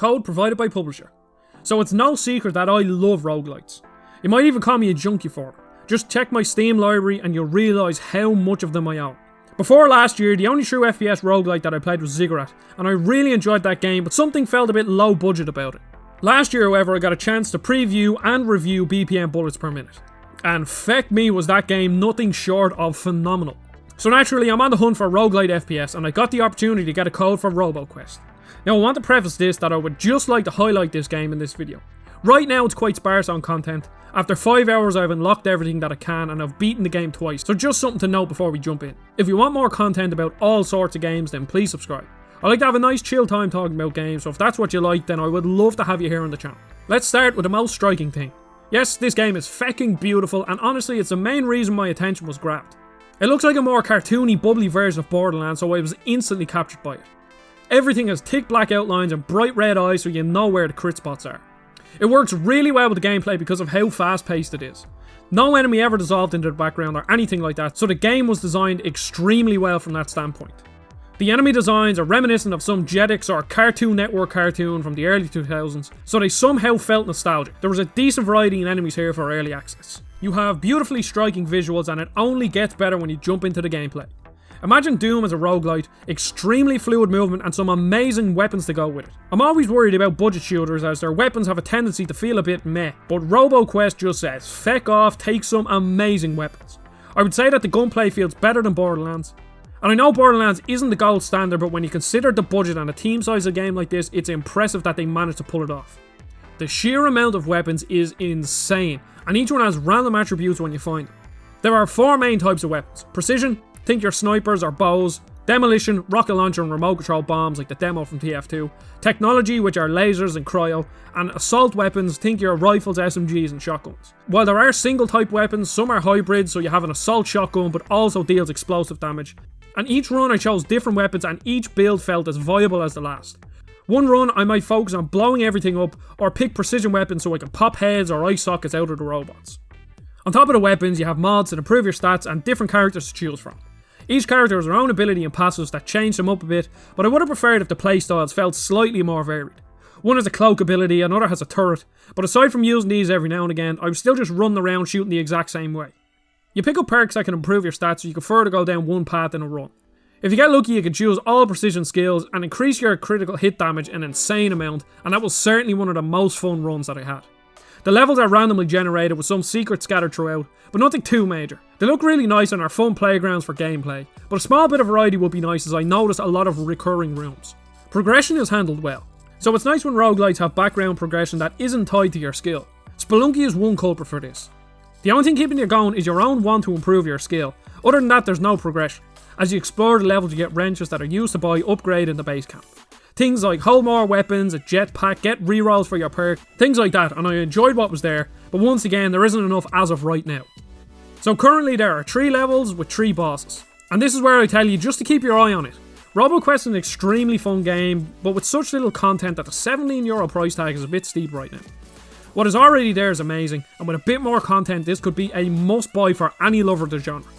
code provided by publisher. So it's no secret that I love roguelites. You might even call me a junkie for them. Just check my Steam library and you'll realise how much of them I own. Before last year, the only true FPS roguelite that I played was Ziggurat, and I really enjoyed that game, but something felt a bit low budget about it. Last year, however, I got a chance to preview and review BPM bullets per minute. And feck me, was that game nothing short of phenomenal. So naturally, I'm on the hunt for roguelite FPS, and I got the opportunity to get a code for Roboquest. Now I want to preface this that I would just like to highlight this game in this video. Right now it's quite sparse on content. After 5 hours I've unlocked everything that I can and I've beaten the game twice, so just something to note before we jump in. If you want more content about all sorts of games, then please subscribe. I like to have a nice chill time talking about games, so if that's what you like, then I would love to have you here on the channel. Let's start with the most striking thing. Yes, this game is fecking beautiful, and honestly it's the main reason my attention was grabbed. It looks like a more cartoony, bubbly version of Borderlands, so I was instantly captured by it. Everything has thick black outlines and bright red eyes so you know where the crit spots are. It works really well with the gameplay because of how fast paced it is. No enemy ever dissolved into the background or anything like that, so the game was designed extremely well from that standpoint. The enemy designs are reminiscent of some Jetix or Cartoon Network cartoon from the early 2000s, so they somehow felt nostalgic. There was a decent variety in enemies here for early access. You have beautifully striking visuals and it only gets better when you jump into the gameplay. Imagine Doom as a roguelite, extremely fluid movement and some amazing weapons to go with it. I'm always worried about budget shooters as their weapons have a tendency to feel a bit meh, but Roboquest just says, feck off, take some amazing weapons. I would say that the gunplay feels better than Borderlands. And I know Borderlands isn't the gold standard, but when you consider the budget and the team size of a game like this, it's impressive that they managed to pull it off. The sheer amount of weapons is insane, and each one has random attributes when you find them. There are 4 main types of weapons. Precision, think your snipers or bows. Demolition, rocket launcher and remote control bombs like the demo from TF2. Technology, which are lasers and cryo. And assault weapons, think your rifles, SMGs and shotguns. While there are single type weapons, some are hybrids, so you have an assault shotgun but also deals explosive damage. And each run I chose different weapons and each build felt as viable as the last. One run I might focus on blowing everything up or pick precision weapons so I can pop heads or eye sockets out of the robots. On top of the weapons you have mods that improve your stats and different characters to choose from. Each character has their own ability and passives that change them up a bit, but I would have preferred if the playstyles felt slightly more varied. One has a cloak ability, another has a turret, but aside from using these every now and again, I was still just running around shooting the exact same way. You pick up perks that can improve your stats so you can further go down one path in a run. If you get lucky you can choose all precision skills and increase your critical hit damage an insane amount, and that was certainly one of the most fun runs that I had. The levels are randomly generated with some secrets scattered throughout, but nothing too major. They look really nice and are fun playgrounds for gameplay, but a small bit of variety would be nice as I noticed a lot of recurring rooms. Progression is handled well, so it's nice when roguelites have background progression that isn't tied to your skill. Spelunky is one culprit for this. The only thing keeping you going is your own want to improve your skill. Other than that, there's no progression. As you explore the levels you get wrenches that are used to buy upgrade in the base camp. Things like hold more weapons, a jetpack, get rerolls for your perk, things like that, and I enjoyed what was there, but once again there isn't enough as of right now. So currently there are 3 levels with 3 bosses, and this is where I tell you just to keep your eye on it. Roboquest is an extremely fun game, but with such little content that the €17 price tag is a bit steep right now. What is already there is amazing, and with a bit more content this could be a must buy for any lover of the genre.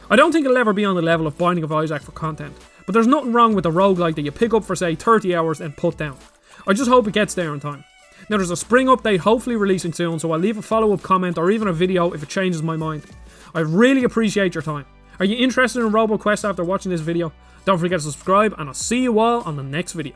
I don't think it'll ever be on the level of Binding of Isaac for content, but there's nothing wrong with the roguelike that you pick up for say 30 hours and put down. I just hope it gets there in time. Now there's a spring update hopefully releasing soon, so I'll leave a follow-up comment or even a video if it changes my mind. I really appreciate your time. Are you interested in Roboquest after watching this video? Don't forget to subscribe and I'll see you all on the next video.